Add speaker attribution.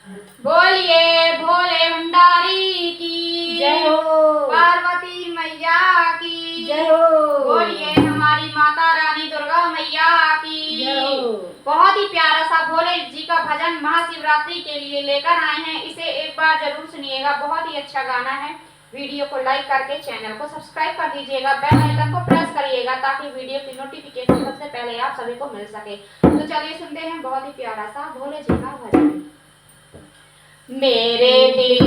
Speaker 1: बोलिए भोले भंडारी की
Speaker 2: जय हो।
Speaker 1: पार्वती मैया की
Speaker 2: जय हो।
Speaker 1: बोलिए हमारी माता रानी दुर्गा मैया की
Speaker 2: जय हो।
Speaker 1: बहुत ही प्यारा सा भोले जी का भजन महाशिवरात्रि के लिए लेकर आए हैं। इसे एक बार जरूर सुनिएगा, बहुत ही अच्छा गाना है। वीडियो को लाइक करके चैनल को सब्सक्राइब कर दीजिएगा, बेल आइकन को प्रेस करिएगा ताकि वीडियो की नोटिफिकेशन सबसे पहले आप सभी को मिल सके। तो चलिए सुनते हैं बहुत ही प्यारा सा भोले जी का भजन। मेरे दिल